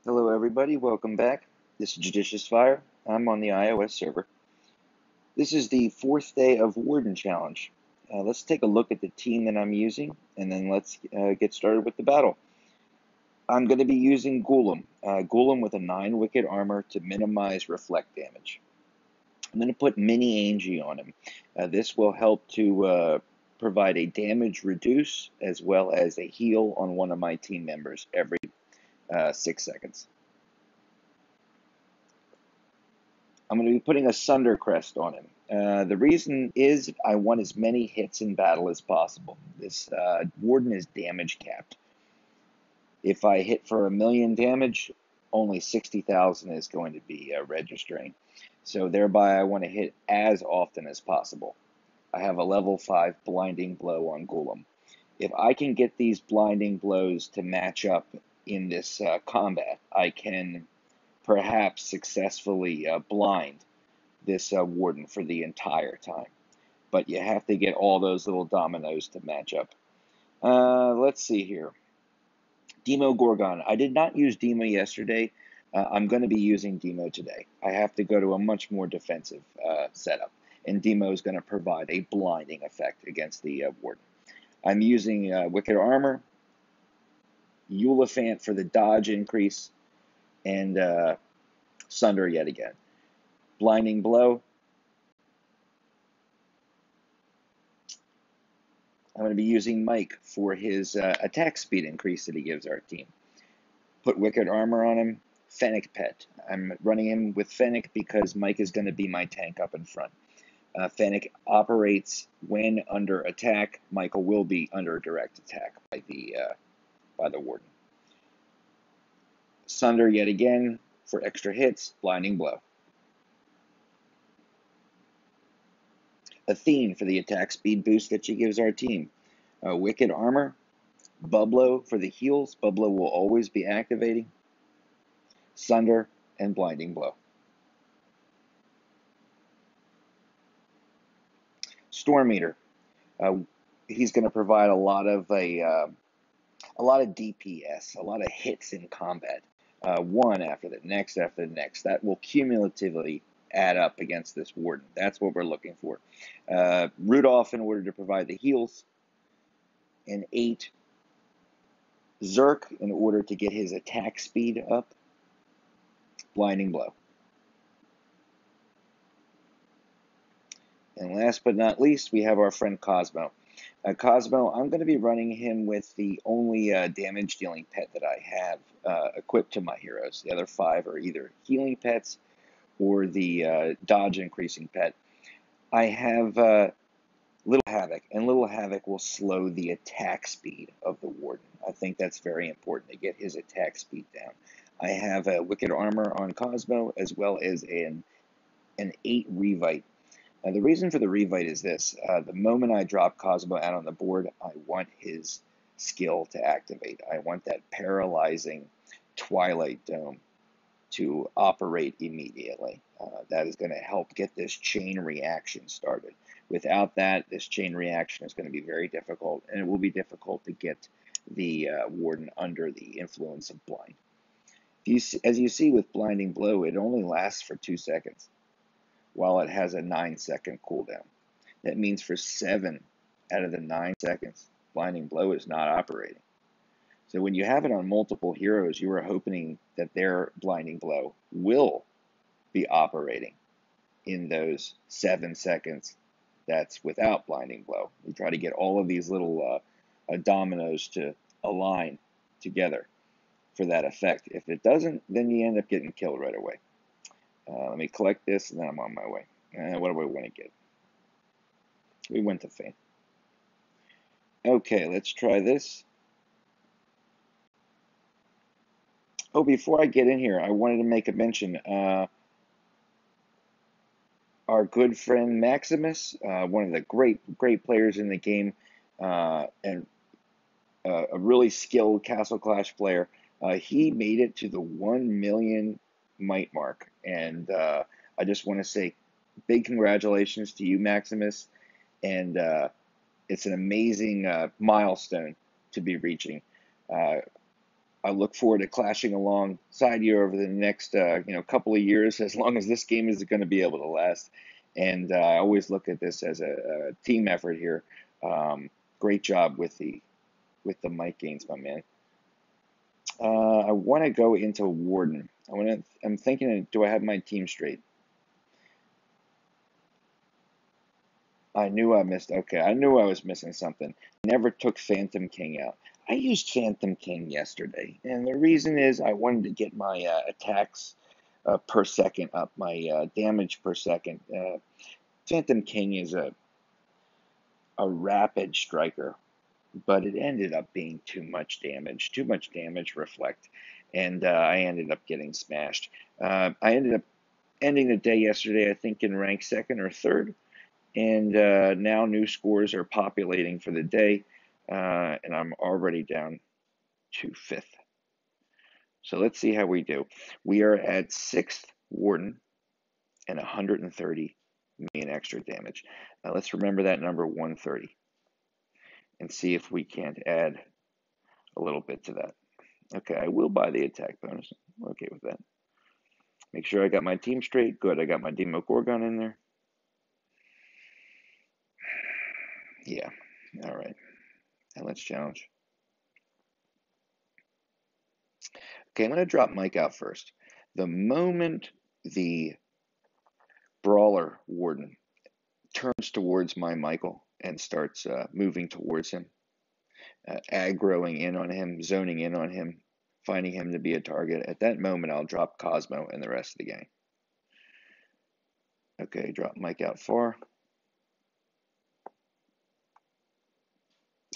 Hello everybody, welcome back. This is JudiciousFire. I'm on the iOS server. This is the fourth day of Warden Challenge. Let's take a look at the team that I'm using, and then let's get started with the battle. I'm going to be using Golem with a 9 wicked armor to minimize reflect damage. I'm going to put Mini Angie on him. This will help to provide a damage reduce as well as a heal on one of my team members every 6 seconds. I'm going to be putting a Sunder Crest on him. The reason is I want as many hits in battle as possible. This Warden is damage capped. If I hit for 1,000,000 damage, only 60,000 is going to be registering. So thereby I want to hit as often as possible. I have a level 5 Blinding Blow on Golem. If I can get these Blinding Blows to match up in this combat, I can perhaps successfully blind this Warden for the entire time. But you have to get all those little dominoes to match up. Let's see here. Demo Gorgon. I did not use Demo yesterday. I'm going to be using Demo today. I have to go to a much more defensive setup, and Demo is going to provide a blinding effect against the Warden. I'm using Wicked Armor, Eulophant for the dodge increase, and Sunder yet again. Blinding Blow. I'm going to be using Mike for his attack speed increase that he gives our team. Put Wicked Armor on him. Fennec Pet. I'm running him with Fennec because Mike is going to be my tank up in front. Fennec operates when under attack. Michael will be under direct attack by the Warden. Sunder yet again for extra hits. Blinding Blow. Athene for the attack speed boost that she gives our team. Wicked Armor. Bublo for the heals. Bublo will always be activating. Sunder and Blinding Blow. Storm Eater. He's going to provide a lot of DPS, a lot of hits in combat. One after the next after the next. That will cumulatively add up against this Warden. That's what we're looking for. Rudolph in order to provide the heals. And 8. Zerk in order to get his attack speed up. Blinding Blow. And last but not least, we have our friend Cosmo. Cosmo, I'm going to be running him with the only damage dealing pet that I have equipped to my heroes. The other 5 are either healing pets or the dodge increasing pet. I have Little Havoc, and Little Havoc will slow the attack speed of the Warden. I think that's very important to get his attack speed down. I have a Wicked Armor on Cosmo as well as an 8 Revite. The reason for the Revite is this. The moment I drop Cosmo out on the board, I want his skill to activate. I want that paralyzing Twilight Dome to operate immediately. That is going to help get this chain reaction started. Without that, this chain reaction is going to be very difficult, and it will be difficult to get the Warden under the influence of blind. As you see with Blinding Blow, it only lasts for 2 seconds, while it has a 9-second cooldown. That means for 7 out of the 9 seconds, Blinding Blow is not operating. So when you have it on multiple heroes, you are hoping that their Blinding Blow will be operating in those 7 seconds that's without Blinding Blow. You try to get all of these little dominoes to align together for that effect. If it doesn't, then you end up getting killed right away. Let me collect this, and then I'm on my way. What do we want to get? We went to Fame. Okay, let's try this. Oh, before I get in here, I wanted to make a mention. Our good friend Maximus, one of the great players in the game, and a really skilled Castle Clash player, he made it to the 1 million might mark, and I just want to say big congratulations to you, Maximus, and it's an amazing milestone to be reaching. I look forward to clashing alongside you over the next couple of years, as long as this game is going to be able to last. And I always look at this as a team effort here. Great job with the mic gains, my man. I want to go into Warden. I'm thinking, do I have my team straight? I knew I missed. Okay, I knew I was missing something. Never took Phantom King out. I used Phantom King yesterday, and the reason is I wanted to get my attacks per second up, my damage per second. Phantom King is a rapid striker, but it ended up being too much damage reflect, and I ended up getting smashed. I ended up ending the day yesterday, I think, in rank second or third. And now new scores are populating for the day, and I'm already down to fifth. So let's see how we do. We are at sixth Warden and 130 million extra damage. Now let's remember that number 130 and see if we can't add a little bit to that. Okay, I will buy the attack bonus. I'm okay with that. Make sure I got my team straight. Good, I got my Demogorgon in there. Yeah, all right. Now let's challenge. Okay, I'm going to drop Mike out first. The moment the Brawler Warden turns towards my Michael and starts moving towards him, aggroing in on him, zoning in on him, finding him to be a target, at that moment I'll drop Cosmo and the rest of the gang. Okay, drop Mike out far.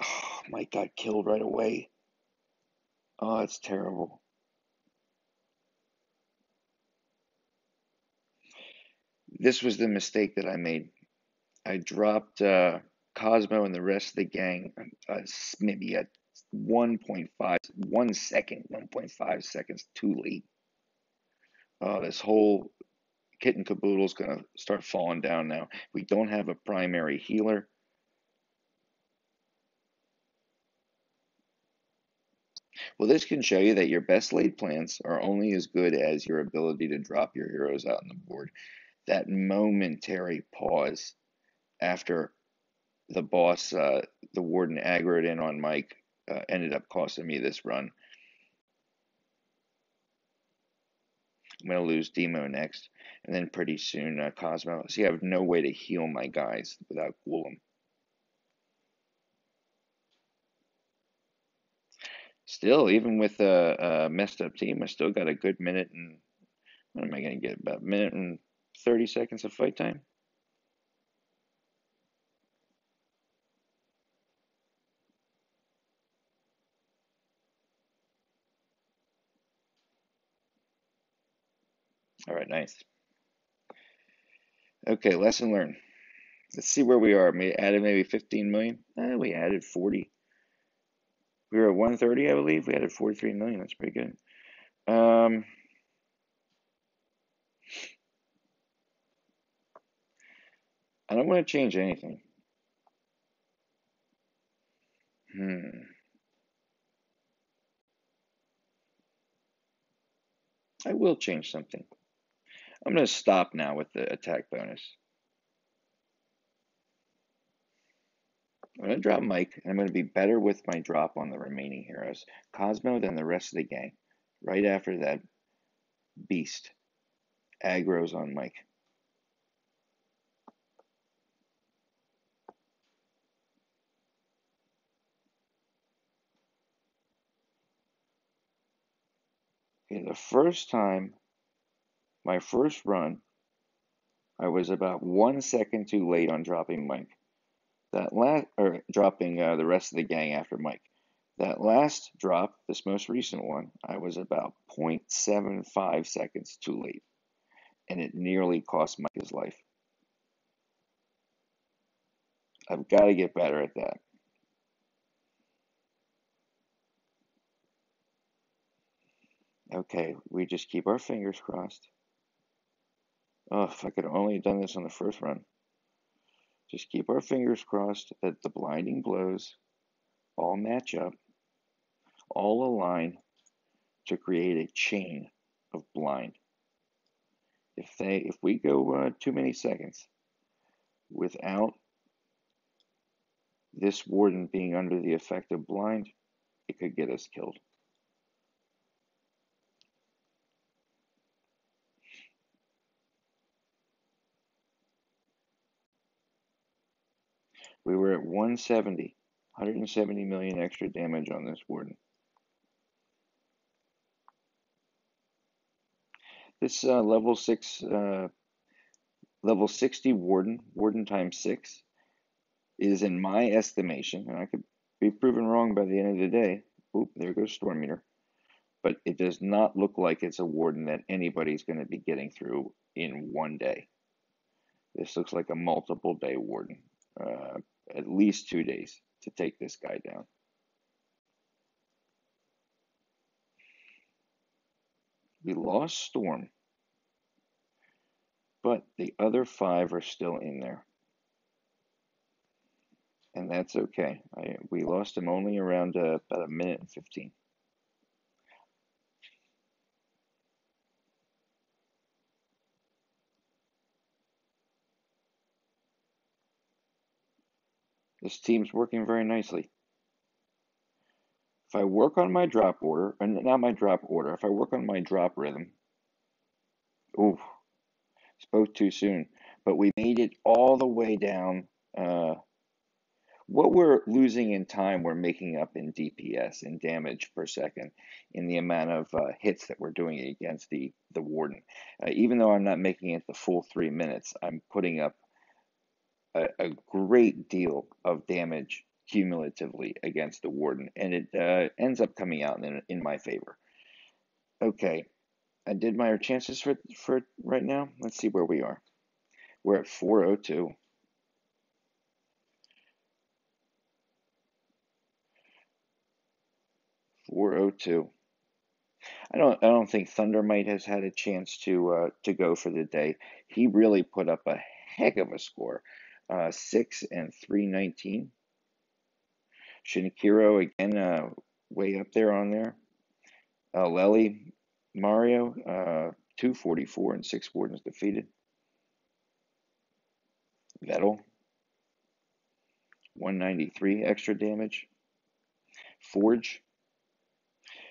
Oh, Mike got killed right away. Oh, it's terrible. This was the mistake that I made. I dropped Cosmo and the rest of the gang maybe at 1.5 seconds too late. This whole kit and caboodle is going to start falling down now. We don't have a primary healer. Well, this can show you that your best laid plans are only as good as your ability to drop your heroes out on the board. That momentary pause after the boss, the warden aggroed in on Mike, ended up costing me this run. I'm going to lose Demo next, and then pretty soon Cosmo. See, I have no way to heal my guys without Golem. Still, even with a messed up team, I still got a good minute and, what am I going to get, about a minute and 30 seconds of fight time? All right, nice. Okay, lesson learned. Let's see where we are. We added maybe 15 million. We added 40. We were at 130, I believe. We added 43 million. That's pretty good. I don't want to change anything. I will change something. I'm going to stop now with the attack bonus. I'm going to drop Mike, and I'm going to be better with my drop on the remaining heroes. Cosmo, then the rest of the gang. Right after that, Beast aggro's on Mike. Okay, the first time, my first run, I was about 1 second too late on dropping Mike. Dropping the rest of the gang after Mike. That last drop, this most recent one, I was about 0.75 seconds too late, and it nearly cost Mike his life. I've got to get better at that. Okay, we just keep our fingers crossed. Oh, if I could have only done this on the first run. Just keep our fingers crossed that the blinding blows all match up, all align, to create a chain of blind. If we go too many seconds without this warden being under the effect of blind, it could get us killed. We were at 170, 170 million extra damage on this warden. This level 60 warden times 6, is, in my estimation, and I could be proven wrong by the end of the day. Oop, there goes Storm Meter. But it does not look like it's a warden that anybody's going to be getting through in one day. This looks like a multiple day warden. At least 2 days to take this guy down. We lost Storm, but the other 5 are still in there. And that's okay. We lost him only around about a minute and 15. This team's working very nicely. If I work on my drop order, and not my drop order, if I work on my drop rhythm, ooh, spoke too soon, but we made it all the way down. What we're losing in time, we're making up in DPS, in damage per second, in the amount of hits that we're doing against the warden. Even though I'm not making it the full 3 minutes, I'm putting up a great deal of damage cumulatively against the warden, and it ends up coming out in my favor. Okay, I did my chances for right now. Let's see where we are. We're at 402. I don't think Thundermite has had a chance to go for the day. He really put up a heck of a score. 6 and 319. Shinichiro again, way up there on there. Lely Mario, 244 and 6 wardens defeated. Vettel, 193 extra damage. Forge,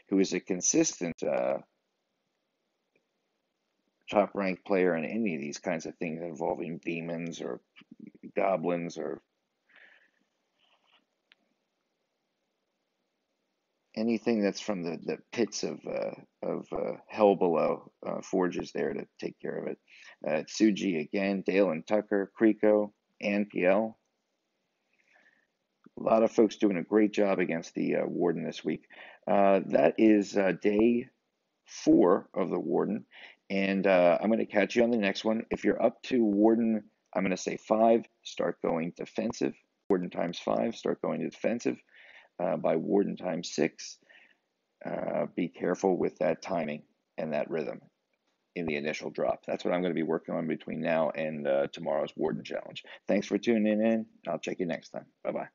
who is a consistent top ranked player in any of these kinds of things involving demons or goblins or anything that's from the pits of hell below. Forge is there to take care of it. Tsuji again, Dale and Tucker, Kriko, and PL. A lot of folks doing a great job against the Warden this week. That is day 4 of the Warden, and I'm going to catch you on the next one. If you're up to Warden, I'm going to say 5, start going defensive. Warden times 5, start going to defensive. By Warden times 6, be careful with that timing and that rhythm in the initial drop. That's what I'm going to be working on between now and tomorrow's Warden Challenge. Thanks for tuning in. I'll check you next time. Bye-bye.